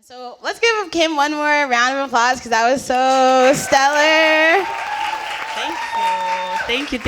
So let's give Kim one more round of applause because that was so stellar. Thank you.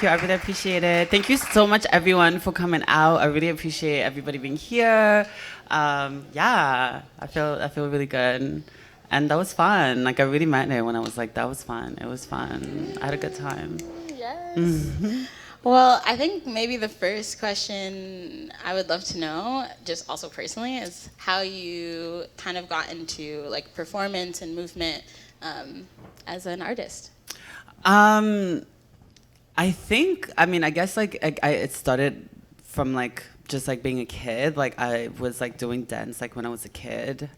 I really appreciate it. Thank you so much, everyone, for coming out. I really appreciate everybody being here. Yeah, I feel really good. And that was fun. Like, I really meant it when I was like, that was fun. It was fun. I had a good time. Yes. Mm-hmm. Well, I think maybe the first question I would love to know, just also personally, is how you kind of got into like performance and movement as an artist. I think, I guess like it started from like just like being a kid. Like I was like doing dance like when I was a kid.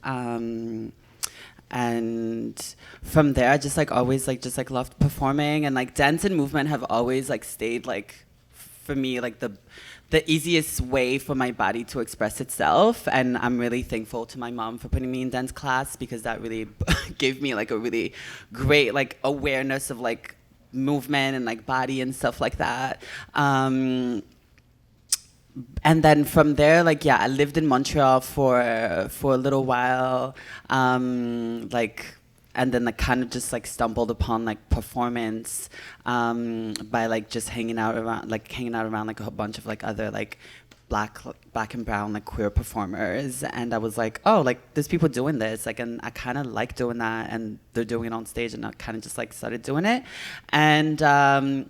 And from there, I just like always like just like loved performing, and like dance and movement have always like stayed like for me like the easiest way for my body to express itself. And I'm really thankful to my mom for putting me in dance class, because that really gave me like a really great like awareness of like movement and like body and stuff like that. And then from there, like, yeah, I lived in Montreal for a little while, like, and then like kind of just like stumbled upon like performance by like just hanging out around like a whole bunch of like other like black and brown like queer performers. And I was like, oh, like there's people doing this, like, and I kind of like doing that, and they're doing it on stage, and I kind of just like started doing it. And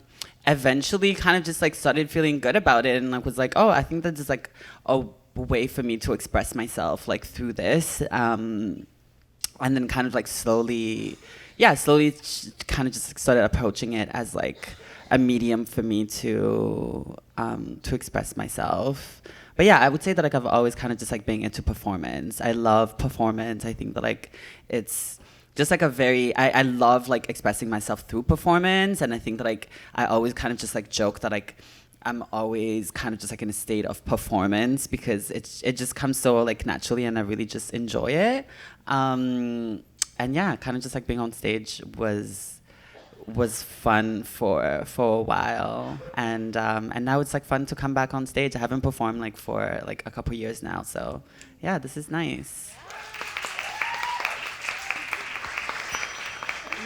eventually kind of just like started feeling good about it, and like was like, oh, I think that is like a way for me to express myself like through this, and then kind of like slowly kind of just started approaching it as like a medium for me to express myself. But yeah, I would say that like I've always kind of just like being into performance. I love performance. I think that like it's just like I love like expressing myself through performance. And I think that like I always kind of just like joke that like I'm always kind of just like in a state of performance, because it just comes so like naturally, and I really just enjoy it. And yeah, kind of just like being on stage was fun for a while, and now it's like fun to come back on stage. I haven't performed like for like a couple years now, so yeah, this is nice.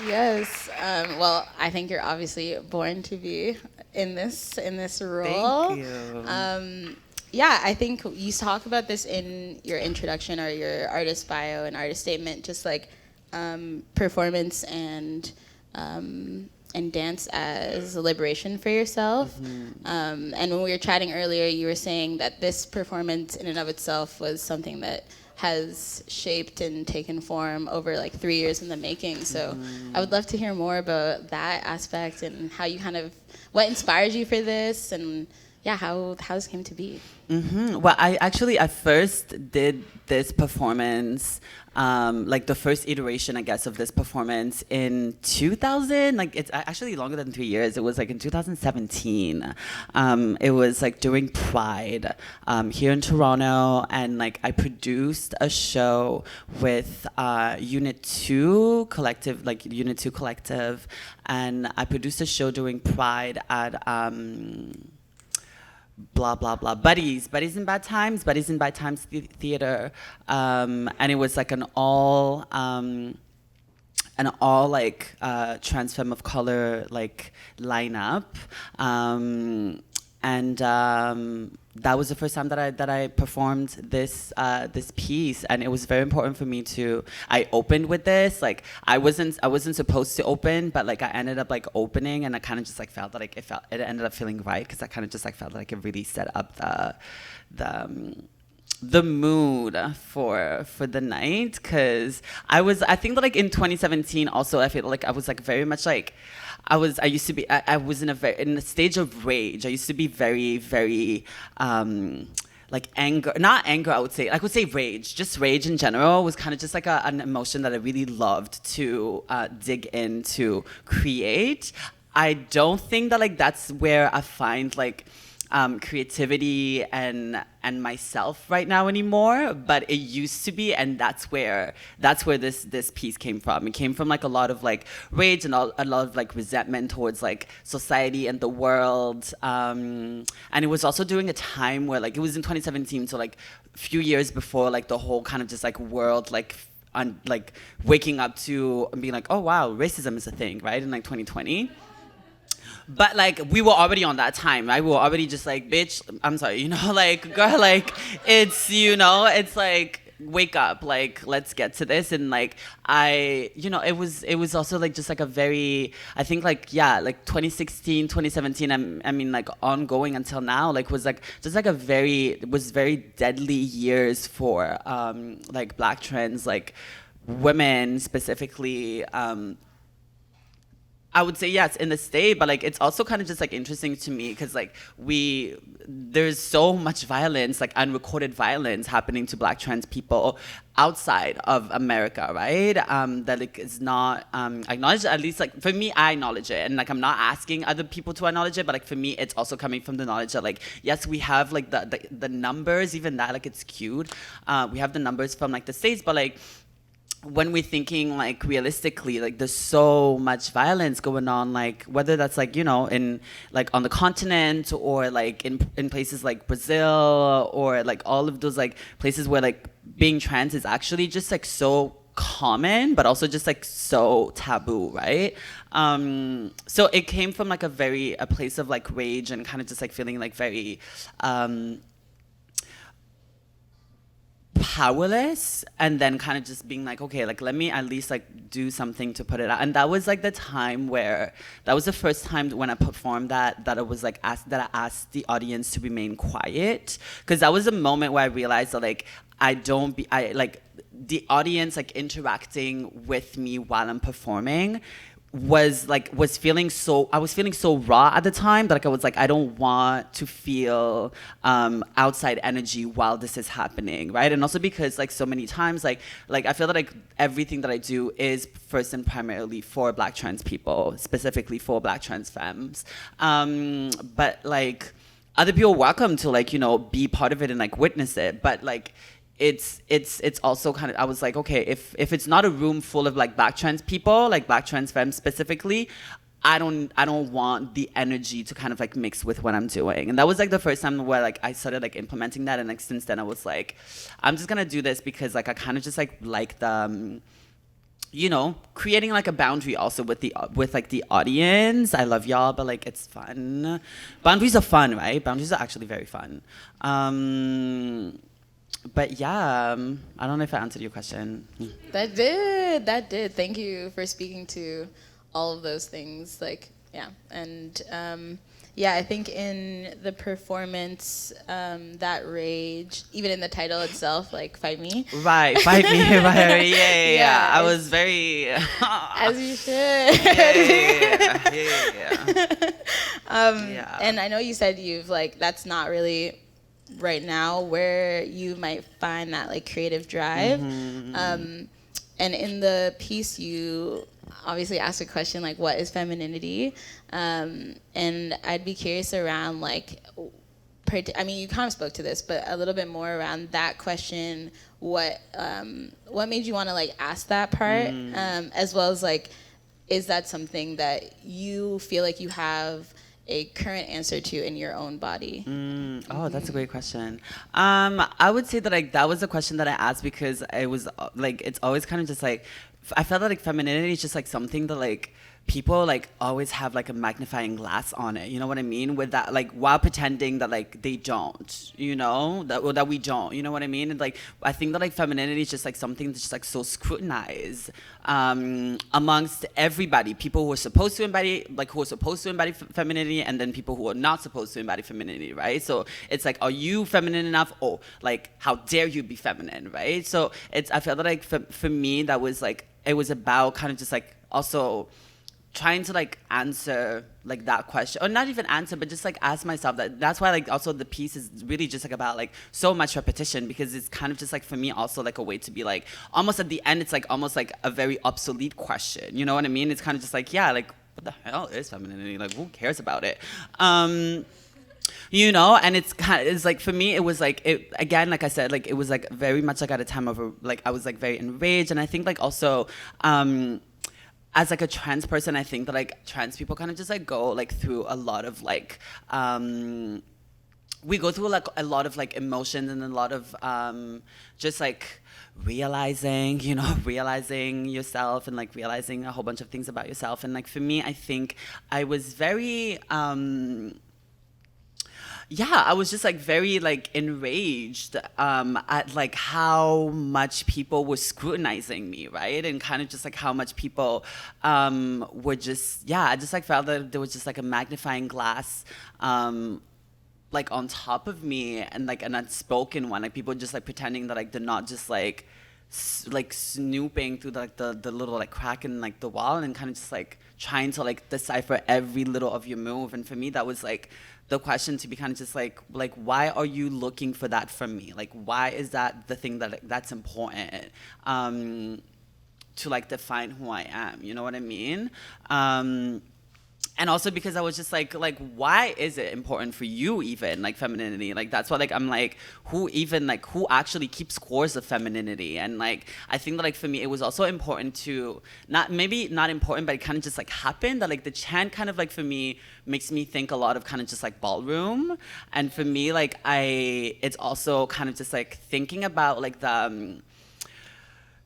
Yes. Well, I think you're obviously born to be in this role. Thank you. Yeah, I think you talk about this in your introduction or your artist bio and artist statement, just like performance and dance as a liberation for yourself. Mm-hmm. And when we were chatting earlier, you were saying that this performance in and of itself was something that has shaped and taken form over like 3 years in the making. So I would love to hear more about that aspect and how you kind of, what inspired you for this, and yeah, how this came to be. Mm-hmm. Well, I first did this performance, like the first iteration, I guess, of this performance in 2000. Like, it's actually longer than 3 years. It was like in 2017. It was like during Pride here in Toronto, and like I produced a show with Unit 2 Collective, and I produced a show during Pride at blah blah blah Buddies in Bad Times Theater, and it was like an all like trans femme of color like lineup, and that was the first time that I performed this piece, and it was very important for me to. I opened with this, like I wasn't supposed to open, but like I ended up like opening, and I kind of just like felt that like it ended up feeling right, because I kind of just like felt like it really set up the mood for the night. Because I think that like in 2017 also I feel like I was like very much like I was in a stage of rage. I used to be very, very like not anger, I would say rage. Just rage in general was kind of just like an emotion that I really loved to dig into, create. I don't think that like that's where I find like creativity and myself right now anymore, but it used to be, and that's where this piece came from. It came from like a lot of like rage and a lot of like resentment towards like society and the world, and it was also during a time where like it was in 2017, so like a few years before like the whole kind of just like world like like waking up to and being like, oh wow, racism is a thing, right, in like 2020. But like we were already on that time, right? We were already just like, bitch, I'm sorry, you know, like girl, like it's, you know, it's like wake up, like let's get to this. And like it was also like just like a very, I think like, yeah, like 2016, 2017, I mean like ongoing until now, like was like just like it was very deadly years for like Black trans like women specifically. I would say yes in the state, but like it's also kind of just like interesting to me because like there's so much violence, like unrecorded violence happening to Black trans people outside of America, right? That like is not acknowledged. At least like for me, I acknowledge it, and like I'm not asking other people to acknowledge it, but like for me, it's also coming from the knowledge that like yes, we have like the numbers, even that like it's skewed. We have the numbers from like the States, but like when we're thinking like realistically, like there's so much violence going on, like whether that's like, you know, in like on the continent or like in places like Brazil or like all of those like places where like being trans is actually just like so common but also just like so taboo, right? So it came from like a place of like rage and kind of just like feeling like very powerless, and then kind of just being like, okay, like let me at least like do something to put it out. And that was like the time where that was the first time when I performed that I was like I asked the audience to remain quiet, because that was a moment where I realized that like I like the audience like interacting with me while I'm performing was feeling so, I was feeling so raw at the time that like I was like, I don't want to feel outside energy while this is happening, right? And also because like so many times like I feel that like everything that I do is first and primarily for Black trans people, specifically for Black trans femmes, but like other people are welcome to like, you know, be part of it and like witness it, but like it's also kind of, I was like, okay, if it's not a room full of like Black trans people, like Black trans femmes specifically, I don't want the energy to kind of like mix with what I'm doing. And that was like the first time where like I started like implementing that, and like since then I was like, I'm just gonna do this because like I kind of just like the you know, creating like a boundary also with like the audience. I love y'all, but like it's fun. Boundaries are fun, right? Boundaries are actually very fun. But yeah, I don't know if I answered your question. That did. Thank you for speaking to all of those things. Like, yeah. And yeah, I think in the performance, that rage, even in the title itself, like Fight Me. Right, Fight Me, right, yeah. I was very... as you should. Yeah. And I know you said you've like, that's not really right now where you might find that like creative drive. And in the piece you obviously asked a question like, what is femininity? And I'd be curious around like, I mean, you kind of spoke to this, but a little bit more around that question. What made you want to like ask that part, as well as like, is that something that you feel like you have a current answer to in your own body? Oh, that's a great question. I would say that like that was a question that I asked because it was like, it's always kind of just like, I felt that like femininity is just like something that like people like always have like a magnifying glass on it, you know what I mean, with that, like while pretending that like they don't, you know, that we don't, you know what I mean. And like I think that like femininity is just like something that's just like so scrutinized amongst everybody, people who are supposed to embody femininity, and then people who are not supposed to embody femininity, right? So it's like, are you feminine enough? Oh, like how dare you be feminine, right? So I felt that like for me that was like, it was about kind of just like also trying to like answer like that question, or not even answer, but just like ask myself that. That's why like also the piece is really just like about like so much repetition, because it's kind of just like for me also like a way to be like, almost at the end it's like almost like a very obsolete question, you know what I mean? It's kind of just like, yeah, like what the hell is femininity, like who cares about it? you know. And it's like, for me, it was like, it again, like I said, like it was like very much like at a time of like I was like very enraged. And I think like also as like a trans person, I think that like trans people kind of just like go like through a lot of like we go through like a lot of like emotions and a lot of just like realizing, you know, realizing yourself and like realizing a whole bunch of things about yourself. And like for me, I think I was very yeah, I was just like very like enraged at like how much people were scrutinizing me, right? And kind of just like how much people were just, yeah, I just like felt that there was just like a magnifying glass like on top of me, and like an unspoken one, like people just like pretending that like they're not just like like snooping through the little like crack in like the wall, and kind of just like trying to like decipher every little of your move. And for me, that was like the question to be kind of just like why are you looking for that from me? Like why is that the thing that like, that's important to like define who I am? You know what I mean? And also because I was just like why is it important for you even like femininity? Like that's why like I'm like who actually keeps scores of femininity? And like I think that like for me it was also important to not important, but it kind of just like happened that like the chant kind of like for me makes me think a lot of kind of just like ballroom. And for me like it's also kind of just like thinking about like the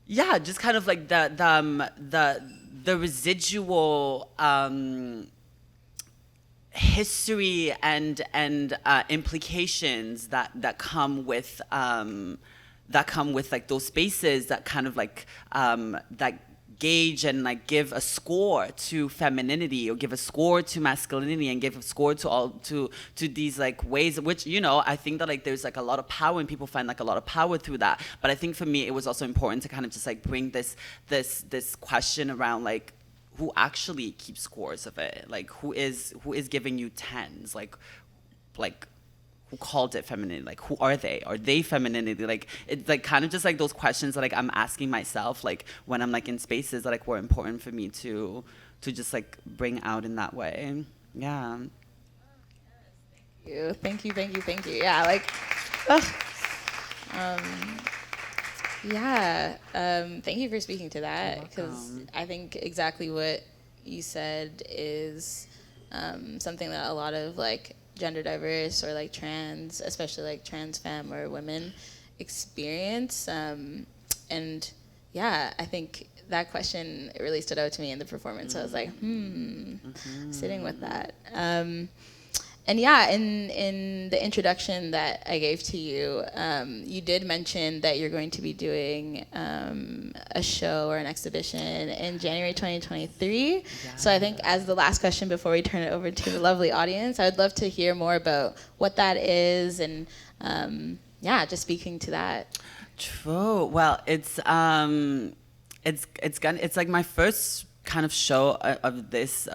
yeah, just kind of like the residual history and implications that come with like those spaces that kind of like that gauge and like give a score to femininity or give a score to masculinity and give a score to all to these like ways, which, you know, I think that like there's like a lot of power and people find like a lot of power through that. But I think for me it was also important to kind of just like bring this question around like who actually keeps scores of it, like who is giving you tens, like who called it femininity, like who are they femininity? Like it's like kind of just like those questions that like I'm asking myself like when I'm like in spaces that like were important for me to just like bring out in that way. Yeah. Thank you. Yeah, like ugh. Yeah, thank you for speaking to that, because I think exactly what you said is something that a lot of like gender diverse or like trans, especially like trans femme or women experience. And yeah, I think that question really stood out to me in the performance. So I was like, sitting with that. And yeah, in the introduction that I gave to you, you did mention that you're going to be doing a show or an exhibition in January 2023. Yeah. So I think as the last question before we turn it over to the lovely audience, I would love to hear more about what that is and yeah, just speaking to that. True. Well, it's like my first kind of show of this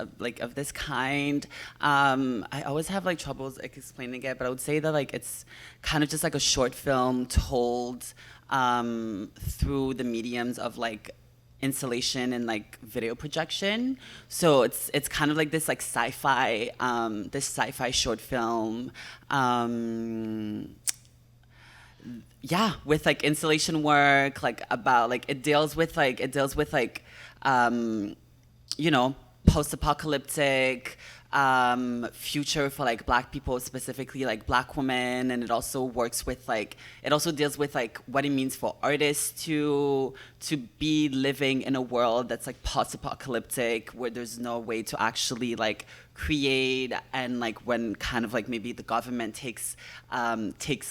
kind. I always have like troubles like explaining it, but I would say that like it's kind of just like a short film told through the mediums of like installation and like video projection. So it's kind of like this like sci-fi short film. Yeah, with like installation work, like about like it deals with you know, post-apocalyptic future for like Black people, specifically like Black women. And it also deals with like what it means for artists to be living in a world that's like post-apocalyptic, where there's no way to actually like create, and like when kind of like maybe the government takes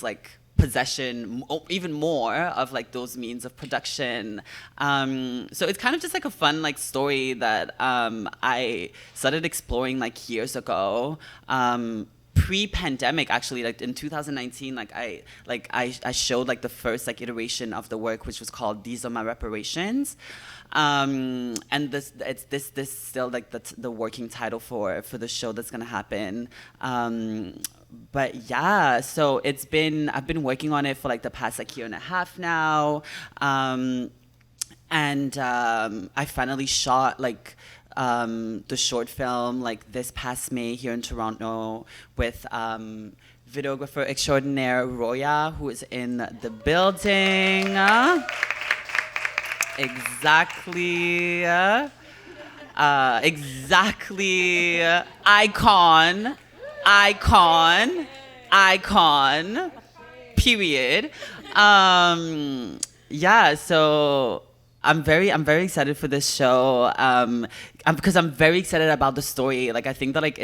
like possession even more of like those means of production. So it's kind of just like a fun like story that I started exploring like years ago, pre-pandemic, actually, like in 2019. I showed like the first like iteration of the work, which was called These Are My Reparations. And this still like the working title for the show that's gonna happen. But yeah, so I've been working on it for like the past like year and a half now. And I finally shot like the short film like this past May here in Toronto with videographer extraordinaire Roya, who is in the building. Exactly. Exactly. Icon. Period. Yeah, so I'm very excited for this show. Because I'm very excited about the story. Like I think that like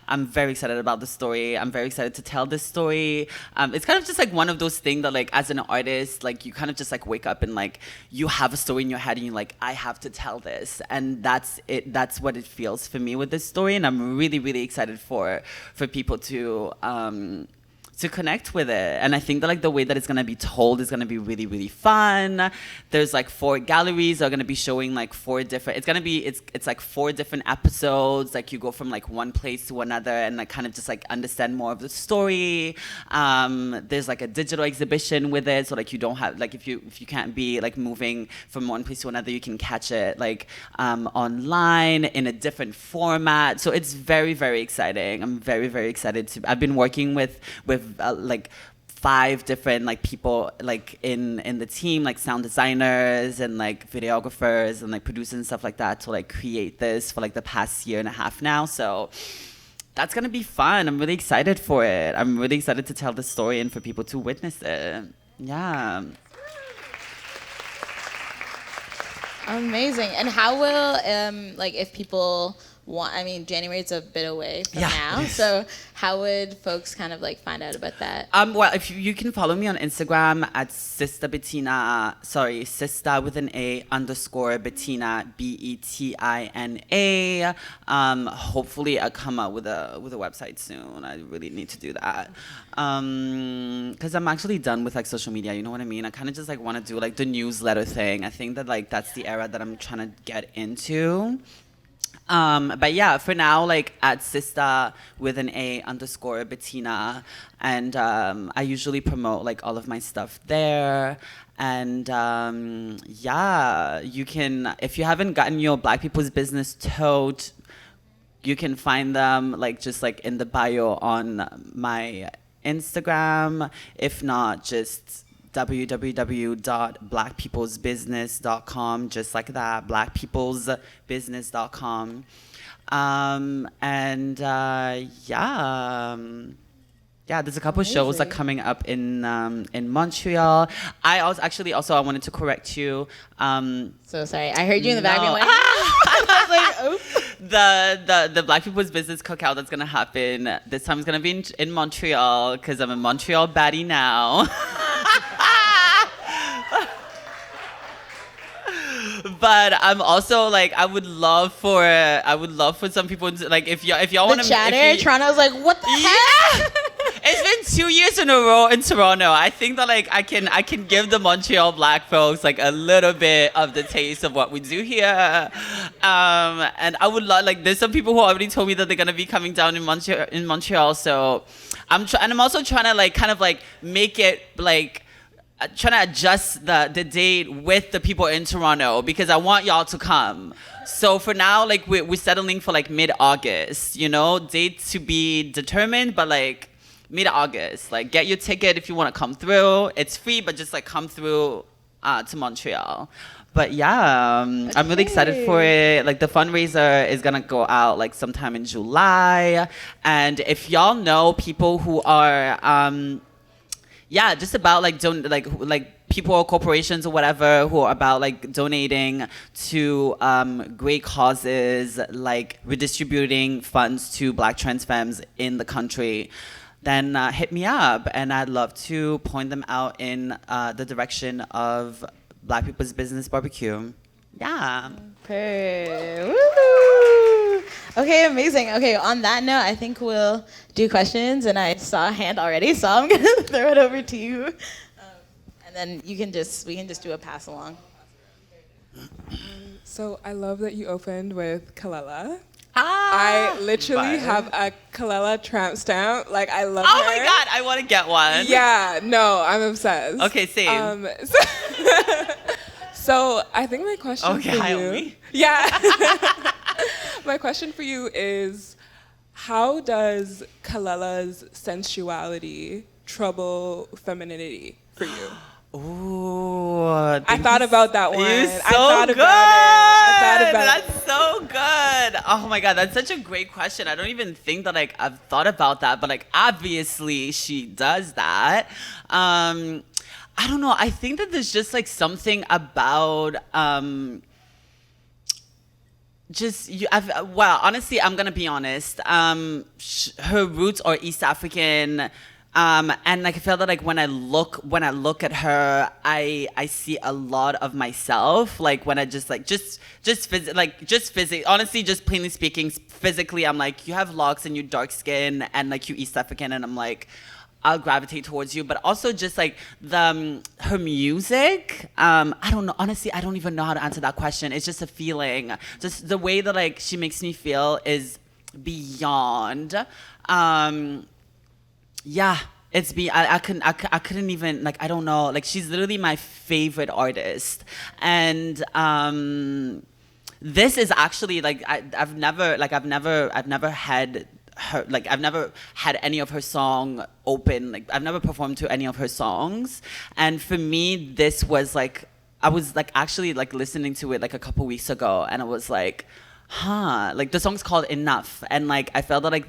I'm very excited about the story. I'm very excited to tell this story. It's kind of just like one of those things that like as an artist, like you kind of just like wake up and like you have a story in your head and you're like, I have to tell this. And that's it. That's what it feels for me with this story. And I'm really excited for people to connect with it. And I think that like the way that it's gonna be told is gonna be really fun. There's like 4 galleries that are gonna be showing like 4 different, it's like 4 different episodes. Like you go from like one place to another and like kind of just like understand more of the story. There's like a digital exhibition with it. So like you don't have, like if you can't be like moving from one place to another, you can catch it like online in a different format. So it's very exciting. I'm very excited I've been working with like 5 different like people like in the team, like sound designers and like videographers and like producers and stuff like that to like create this for like the past year and a half now. So that's gonna be fun. I'm really excited for it. I'm really excited to tell the story and for people to witness it. Yeah. Amazing. And how will like if people want, I mean, January's a bit away from now, so how would folks kind of like find out about that? Well, if you can follow me on Instagram at sister with an A _ Bettina Betina. Hopefully I'll come out with a website soon. I really need to do that. Because I'm actually done with like social media, you know what I mean? I kind of just like want to do like the newsletter thing. I think that like that's the era that I'm trying to get into. But yeah, for now, like at sister with an A _ Bettina, and I usually promote like all of my stuff there. And yeah, you can, if you haven't gotten your Black People's Business tote, you can find them like just like in the bio on my Instagram. If not, just www.blackpeoplesbusiness.com, just like that, blackpeoplesbusiness.com. Yeah, there's a couple shows like coming up in Montreal. I wanted to correct you. So sorry, I heard you in the back being like, I was like, oh. The Black People's Business cookout that's gonna happen this time is gonna be in Montreal because I'm a Montreal baddie now. But I'm also like I would love for some people to, like if y'all want to chatter. Toronto's like, what the heck? It's been 2 years in a row in Toronto. I think that like I can give the Montreal Black folks like a little bit of the taste of what we do here. And I would love, like, there's some people who already told me that they're gonna be coming down in Montreal. So I'm also trying to like kind of like make it like. Trying to adjust the date with the people in Toronto because I want y'all to come. So for now, like we're settling for like mid-August, you know, date to be determined, but like mid-August. Like get your ticket if you want to come through. It's free, but just like come through to Montreal. But yeah, I'm really excited for it. Like the fundraiser is gonna go out like sometime in July, and if y'all know people who are just about like like people or corporations or whatever who are about like donating to great causes, like redistributing funds to Black trans femmes in the country, then hit me up, and I'd love to point them out in the direction of Black People's Business Barbecue. Yeah. Okay. Woo! Okay, amazing. Okay, on that note, I think we'll do questions, and I saw a hand already, so I'm gonna throw it over to you, and then we can just do a pass along. So I love that you opened with Kalela. Ah, I literally have a Kalela tramp stamp. Like I love her. Oh my God, I want to get one. Yeah, no, I'm obsessed. Okay, same. So I think my question Okay, for hi, you, Omi. yeah, my question for you is, how does Kalela's sensuality trouble femininity for you? Ooh, I thought about that one. You're so I thought good. about it. I thought about it. That's so good. Oh my god, that's such a great question. I don't even think that like I've thought about that, but like obviously she does that. I don't know. I think that there's just like something about well, honestly, I'm gonna be honest. Her roots are East African, and like I feel that like when I look at her, I see a lot of myself. Like when I honestly, just plainly speaking, physically, I'm like, you have locks and you dark skin and like you East African, and I'm like, I'll gravitate towards you. But also just like her music, I don't know, honestly, I don't even know how to answer that question. It's just a feeling. Just the way that like she makes me feel is beyond. Yeah, I couldn't even, like, I don't know, like she's literally my favorite artist. And this is actually like I've never had her, like I've never had any of her song open, like I've never performed to any of her songs. And for me, this was like, I was like actually like listening to it like a couple weeks ago, and I was like, like the song's called Enough, and like I felt that like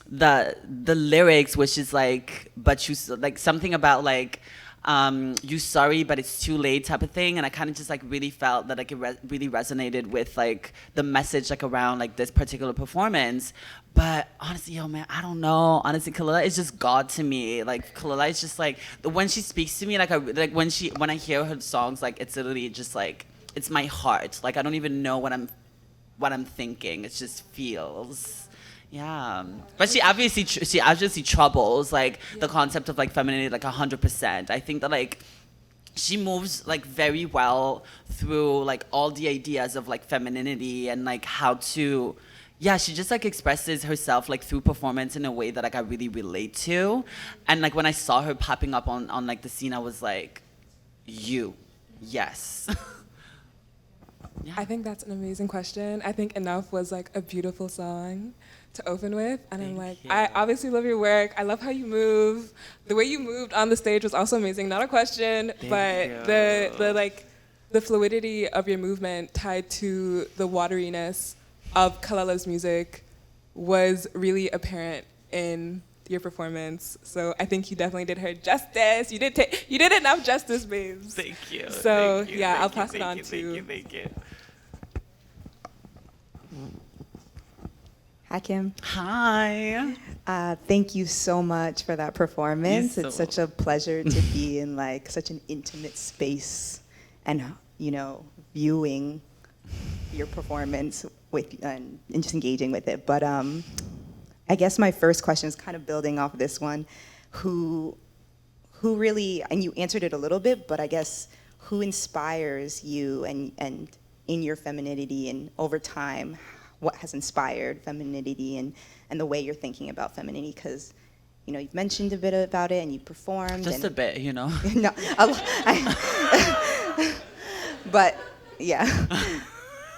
the lyrics, which is like, but you, like something about like you sorry but it's too late type of thing. And I kind of just like really felt that like it really resonated with like the message like around like this particular performance. But honestly, yo man, I don't know, honestly, Kalela is just God to me. Like Kalela is just like, when she speaks to me, like when I hear her songs, like it's literally just like, it's my heart. Like I don't even know what I'm thinking. It just feels. Yeah, but she obviously troubles like the concept of like femininity like 100%. I think that like she moves like very well through like all the ideas of like femininity and like how to, yeah, she just like expresses herself like through performance in a way that like I really relate to. And like when I saw her popping up on like the scene, I was like, yes. Yeah. I think that's an amazing question. I think Enough was like a beautiful song to open with, and I'm like, I obviously love your work. I love how you move. The way you moved on the stage was also amazing. Not a question, but the fluidity of your movement tied to the wateriness of Kalela's music was really apparent in your performance. So I think you definitely did her justice. You did enough justice, babes. Thank you. So Thank you. yeah, Thank I'll you. pass it on Thank to. you. Thank you. Hi, Kim. Hi. Thank you so much for that performance. You're It's so such a pleasure to be in like such an intimate space and, you know, viewing your performance with and just engaging with it. But I guess my first question is kind of building off this one. Who really, and you answered it a little bit, but I guess who inspires you and in your femininity, and over time, what has inspired femininity and the way you're thinking about femininity? Because, you know, you've mentioned a bit about it and you performed. Just a bit, you know. No, but yeah,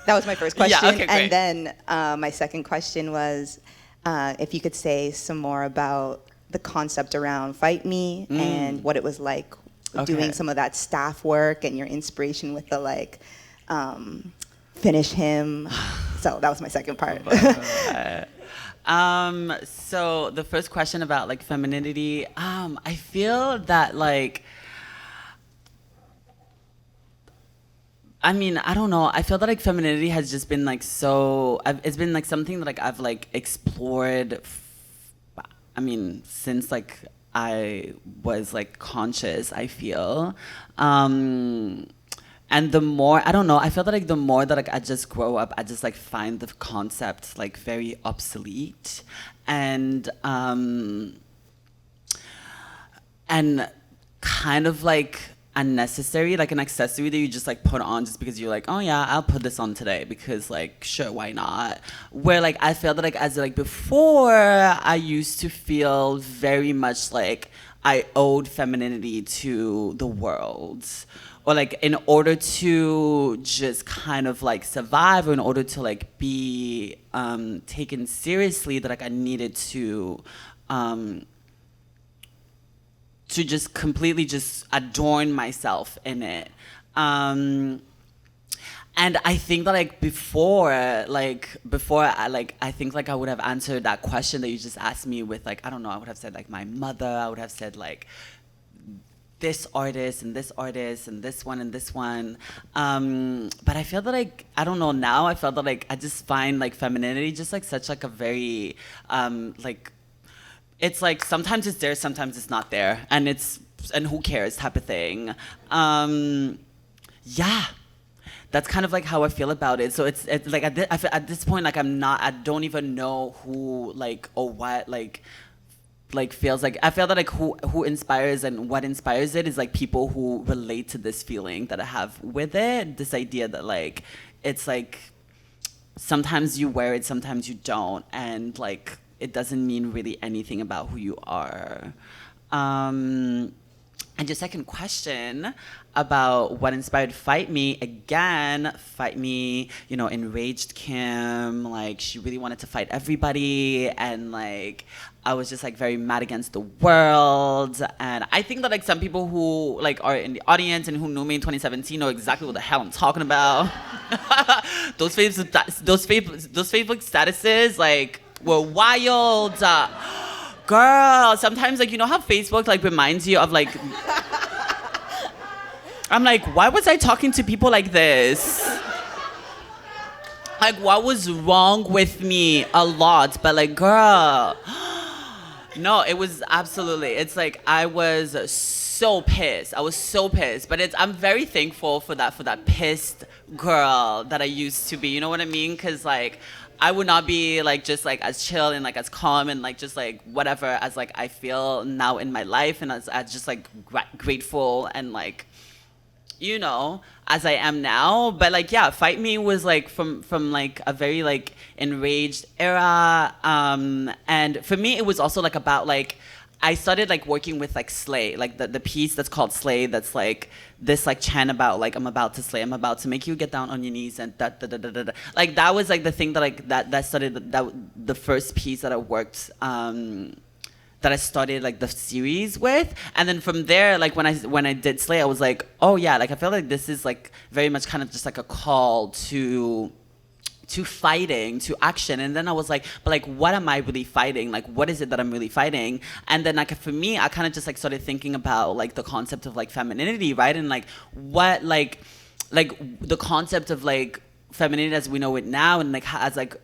that was my first question. Yeah, okay, great. And then my second question was if you could say some more about the concept around Fight Me and what it was like doing some of that staff work and your inspiration with the like Finish Him. So that was my second part. So the first question about like femininity, I feel that like, I mean, I don't know. I feel that like femininity has just been like it's been like something that like I've like explored. I mean, since like I was like conscious, I feel. And the more, I don't know, I feel that like the more that like I just grow up, I just like find the concept like very obsolete and kind of like unnecessary, like an accessory that you just like put on just because you're like, oh yeah, I'll put this on today because like, sure, why not? Where like I feel that like as like before, I used to feel very much like I owed femininity to the world, or like in order to just kind of like survive, or in order to like be taken seriously, that like I needed to just completely just adorn myself in it. And I think that like before I think like I would have answered that question that you just asked me with like, I don't know, I would have said like my mother, I would have said like this artist and this artist and this one and this one. But I feel that like, I don't know, now I feel that like I just find like femininity just like such like a very like, it's like sometimes it's there, sometimes it's not there, and who cares type of thing. Yeah. That's kind of like how I feel about it. So it's like at this point, like I don't even know who like or what like feels like. I feel that like who inspires and what inspires it is like people who relate to this feeling that I have with it. This idea that like it's like sometimes you wear it, sometimes you don't, and like it doesn't mean really anything about who you are. And your second question about what inspired Fight Me, again, Fight Me, you know, enraged Kim, like she really wanted to fight everybody, and like I was just like very mad against the world. And I think that like some people who like are in the audience and who knew me in 2017 know exactly what the hell I'm talking about. those Facebook statuses like were wild. Girl, sometimes like, you know how Facebook like reminds you of like, I'm like, why was I talking to people like this? Like, what was wrong with me? A lot, but like, girl, no, it was absolutely, it's like, I was so pissed. But I'm very thankful for that pissed girl that I used to be, you know what I mean? Cause like, I would not be like just like as chill and like as calm and like just like whatever as like I feel now in my life, and as just like grateful and like, you know, as I am now. But like, yeah, Fight Me was like from like a very like enraged era, and for me it was also like about like I started like working with like Slay, like the piece that's called Slay, that's like this like chant about like I'm about to slay, I'm about to make you get down on your knees and da da da da da. Like that was like the thing that like that started that the first piece that I worked that I started like the series with. And then from there, like when I did Slay, I was like, oh yeah, like I feel like this is like very much kind of just like a call to fighting, to action. And then I was like, but like, what am I really fighting? Like, what is it that I'm really fighting? And then like, for me, I kind of just like started thinking about like the concept of like femininity, right? And like, what like the concept of like femininity as we know it now, and like as like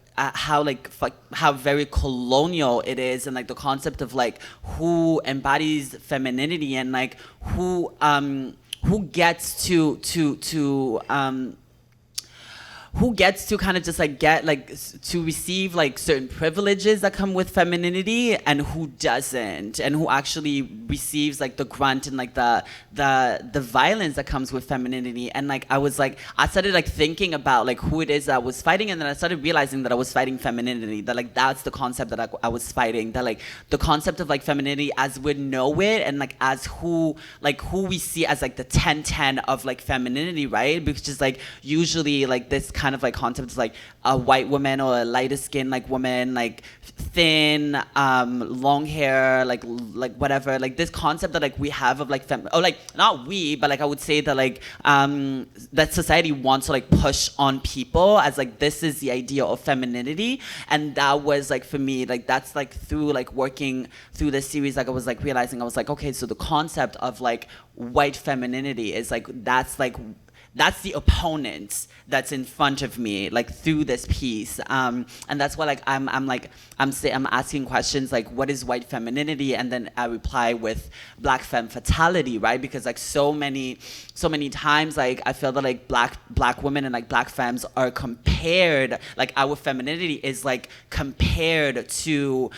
how very colonial it is, and like the concept of like who embodies femininity, and like who gets to kind of just like get like to receive like certain privileges that come with femininity, and who doesn't, and who actually receives like the grunt and like the violence that comes with femininity. And like I started like thinking about like who it is that I was fighting, and then I started realizing that I was fighting femininity, that like that's the concept that I was fighting, that like the concept of like femininity as we know it, and like as who we see as like the 10-10 of like femininity, right? Because just like usually like this kind of like concept is like a white woman or a lighter skin like woman, like thin, long hair, like whatever, like this concept that like we have of like or like not we, but like I would say that like that society wants to like push on people as like this is the idea of femininity. And that was like for me, like that's like through like working through this series, like I was like realizing, I was like, okay, so the concept of like white femininity is like that's the opponent that's in front of me, like through this piece, and that's why like I'm asking questions like, what is white femininity, and then I reply with black femme fatality, right? Because like so many times like I feel that like black women and like black femmes are compared, like our femininity is like compared to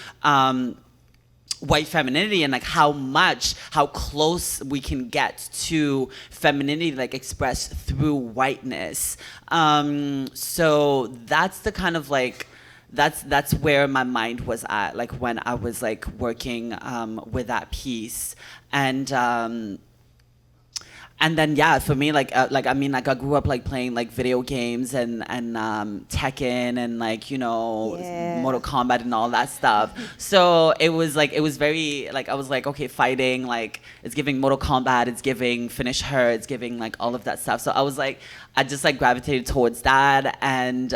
white femininity, and like how close we can get to femininity like expressed through whiteness. So that's the kind of like that's where my mind was at, like when I was like working with that piece. And then yeah, for me, like I mean, like I grew up like playing like video games and Tekken and like, you know, Yeah. Mortal Kombat and all that stuff. So it was very like, I was like, okay, fighting, like it's giving Mortal Kombat, it's giving Finish Her, it's giving like all of that stuff. So I was like, I just like gravitated towards that. And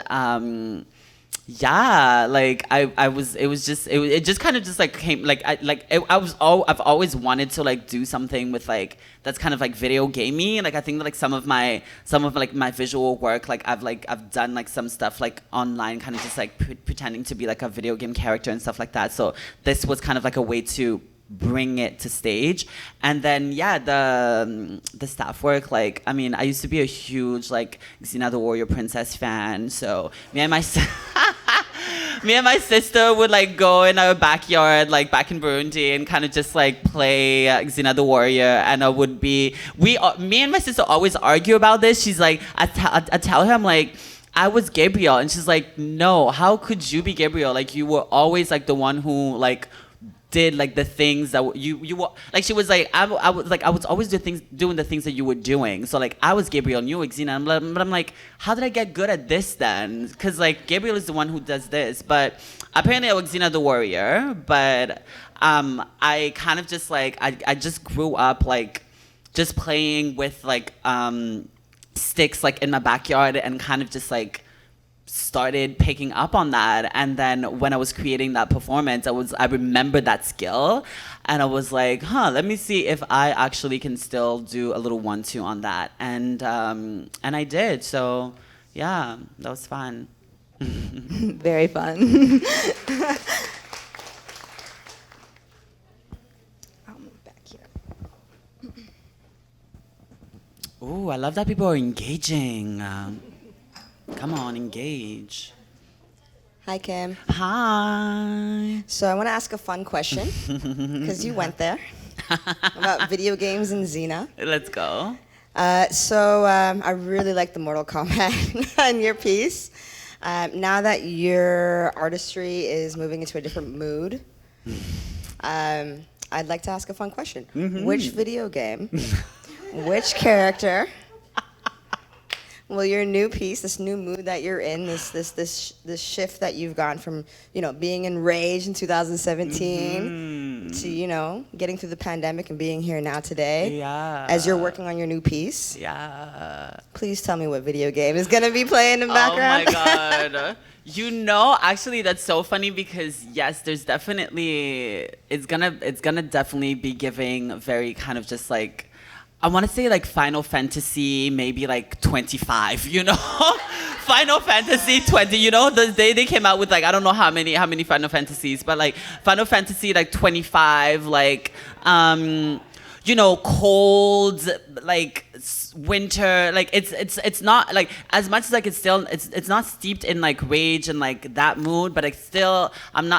yeah, like it just kind of just like came like I've always wanted to like do something with like that's kind of like video gamey. Like I think that like some of my visual work, like I've done like some stuff like online, kind of just like pretending to be like a video game character and stuff like that. So this was kind of like a way to bring it to stage. And then yeah, the staff work, like I mean, I used to be a huge like Xena the Warrior Princess fan, so me and my sister would like go in our backyard, like back in Burundi, and kind of just like play Xena the Warrior. And me and my sister always argue about this. She's like, I tell her, I'm like, I was Gabriel, and she's like, no, how could you be Gabriel? Like you were always like the one who like did like the things that you were like. She was like, I was always doing the things that you were doing. So like I was Gabriel and you were Xena, but I'm like, how did I get good at this then? Because like Gabriel is the one who does this, but apparently I was Xena the Warrior. But I kind of just like I just grew up like just playing with like sticks like in my backyard, and kind of just like started picking up on that. And then when I was creating that performance, I remembered that skill, and I was like, let me see if I actually can still do a little 1-2 on that. And I did. So yeah, that was fun. Very fun. I'll move back here. Ooh, I love that people are engaging. Come on, engage. Hi, Kim. Hi. So I want to ask a fun question, because you went there, about video games and Xena. Let's go. So I really like the Mortal Kombat on your piece. Now that your artistry is moving into a different mood, I'd like to ask a fun question. Mm-hmm. Which video game, which character, will your new piece, this new mood that you're in, this shift that you've gone from, you know, being enraged in 2017 to, you know, getting through the pandemic and being here now today, Yeah. as you're working on your new piece, Yeah. please tell me what video game is going to be playing in the background. Oh my God. You know, actually, that's so funny, because yes, there's definitely, it's gonna definitely be giving very kind of just like, I want to say like Final Fantasy, maybe like 25, you know? Final Fantasy 20, you know? They came out with like, I don't know how many Final Fantasies, but like Final Fantasy like 25, like, you know, cold, like winter, like it's not like, as much as like it's not steeped in like rage and like that mood, but it's still,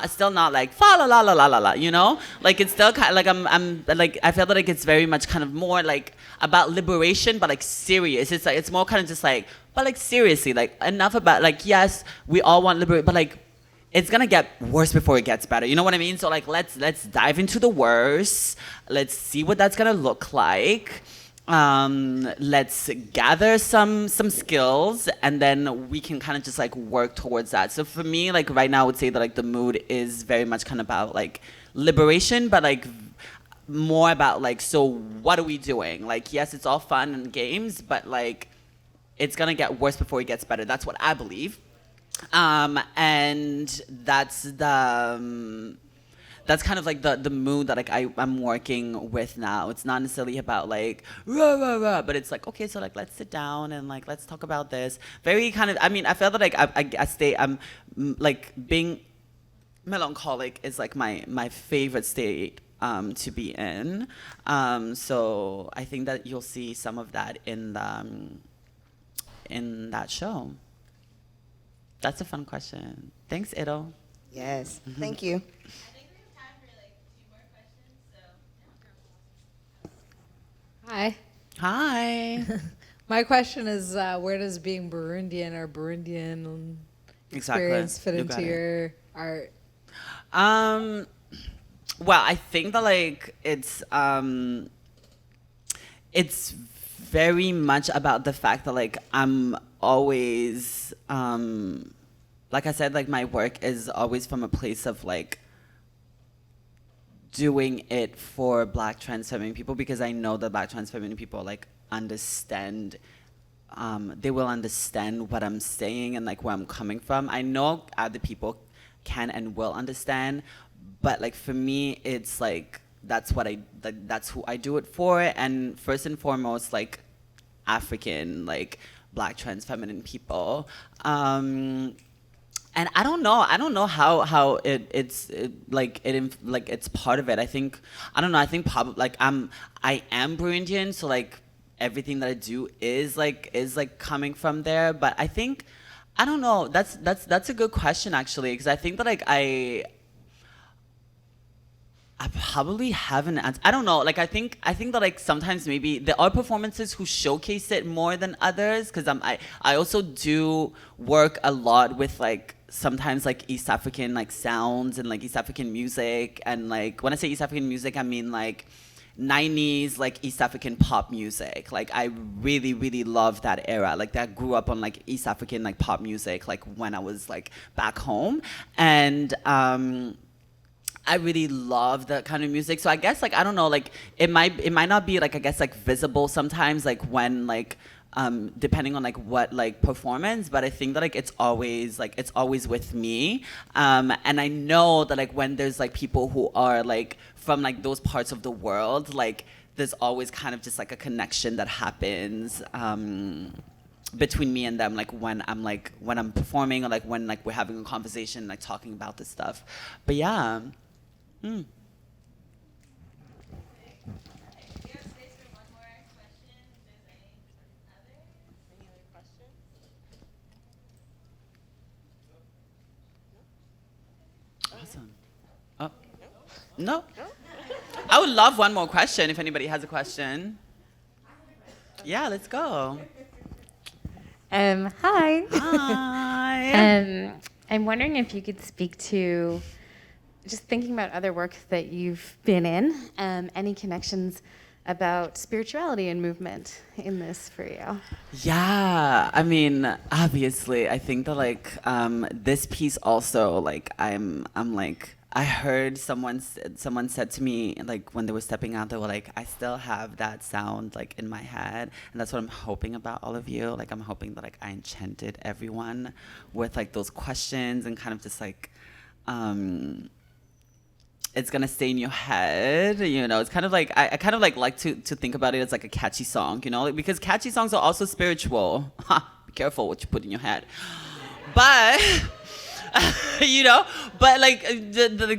still not like fa la la la la la la, you know, like it's still kind of like I'm like, I feel that like it's very much kind of more like about liberation, but like serious. It's like, it's more kind of just like, but like seriously, like enough about like, yes, we all want liberation, but like it's gonna get worse before it gets better. You know what I mean? So like, let's dive into the worst. Let's see what that's gonna look like. Let's gather some skills, and then we can kind of just like work towards that. So for me, like right now, I would say that like the mood is very much kind of about like liberation, but like more about like, so what are we doing? Like, yes, it's all fun and games, but like it's gonna get worse before it gets better. That's what I believe. And that's kind of like the mood that like I'm working with now. It's not necessarily about like rah, rah, rah, but it's like, okay, so like let's sit down and like let's talk about this. Very kind of, I mean, I feel that like I'm like being melancholic is like my favorite state to be in. So I think that you'll see some of that in that show. That's a fun question. Thanks, Ido. Yes, thank you. Hi. Hi. My question is, where does being Burundian or Burundian Exactly. experience fit You got into it. your art? Well, I think that like it's very much about the fact that like I'm always like I said, like my work is always from a place of like doing it for Black trans feminine people, because I know that Black trans feminine people like understand, they will understand what I'm saying and like where I'm coming from. I know other people can and will understand, but like for me it's like that's what that's who I do it for. And first and foremost, like African, like Black trans feminine people. And I don't know how like it's part of it. I think I don't know. I think probably like I am Burundian, so like everything that I do is like coming from there. But I think I don't know. That's a good question actually, because I think that like I probably haven't answered. I don't know. Like I think that like sometimes maybe there are performances who showcase it more than others, because I also do work a lot with like sometimes like East African like sounds and like East African music. And like when I say East African music, I mean like 90s like East African pop music. Like I really love that era. Like that grew up on like East African like pop music like when I was like back home. And I really love that kind of music. So I guess like I don't know, like it might not be like I guess like visible sometimes, like when like depending on like what like performance, but I think that like it's always with me. And I know that like when there's like people who are like from like those parts of the world, like there's always kind of just like a connection that happens between me and them, like when I'm performing, or like when like we're having a conversation, like talking about this stuff. But yeah. Awesome. Oh. No? I would love one more question if anybody has a question. Yeah, let's go. Hi. Hi. I'm wondering if you could speak to, just thinking about other work that you've been in, any connections about spirituality and movement in this for you? Yeah, I mean, obviously, I think that like this piece also, like I'm like, I heard someone said to me like when they were stepping out, they were like, I still have that sound like in my head. And that's what I'm hoping about all of you. Like I'm hoping that like I enchanted everyone with like those questions, and kind of just like it's gonna stay in your head, you know. It's kind of like I kind of like to think about it as like a catchy song, you know, like, because catchy songs are also spiritual. Be careful what you put in your head. But you know, but like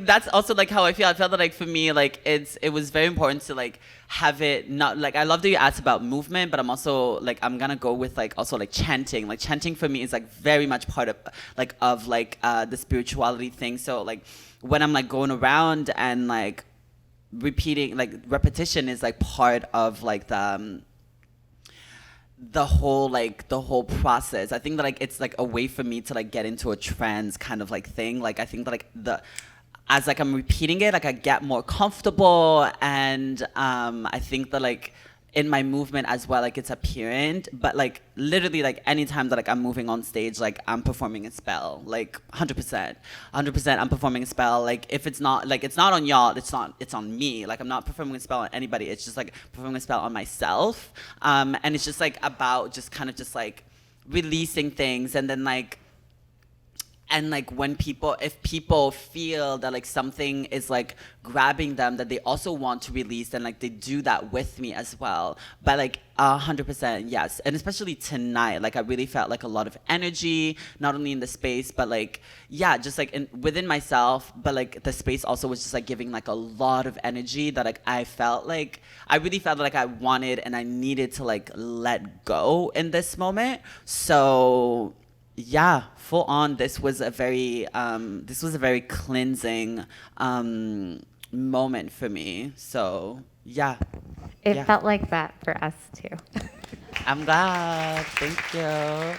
that's also like how I feel. I felt that like for me, like it was very important to like have it not like, I love that you asked about movement, but I'm also like I'm gonna go with like also like chanting. Like chanting for me is like very much part of the spirituality thing. So like when I'm like going around and like repeating, like repetition is like part of like the whole process. I think that like it's like a way for me to like get into a trance kind of like thing. Like I think that like as like I'm repeating it, like I get more comfortable, and I think that like in my movement as well, like it's apparent. But like literally like anytime that like I'm moving on stage, like I'm performing a spell, like 100% I'm performing a spell. Like if it's not like, it's not on y'all, it's on me. Like I'm not performing a spell on anybody, it's just like performing a spell on myself. And it's just like about just kind of just like releasing things. And then like, and like when if people feel that like something is like grabbing them that they also want to release, then like they do that with me as well. But like 100% yes. And especially tonight, like I really felt like a lot of energy, not only in the space, but like yeah, just like within myself. But like the space also was just like giving like a lot of energy that like I really felt like I wanted and I needed to like let go in this moment. So yeah, full on. This was a very cleansing moment for me. So yeah. It felt like that for us too. I'm glad. Thank you.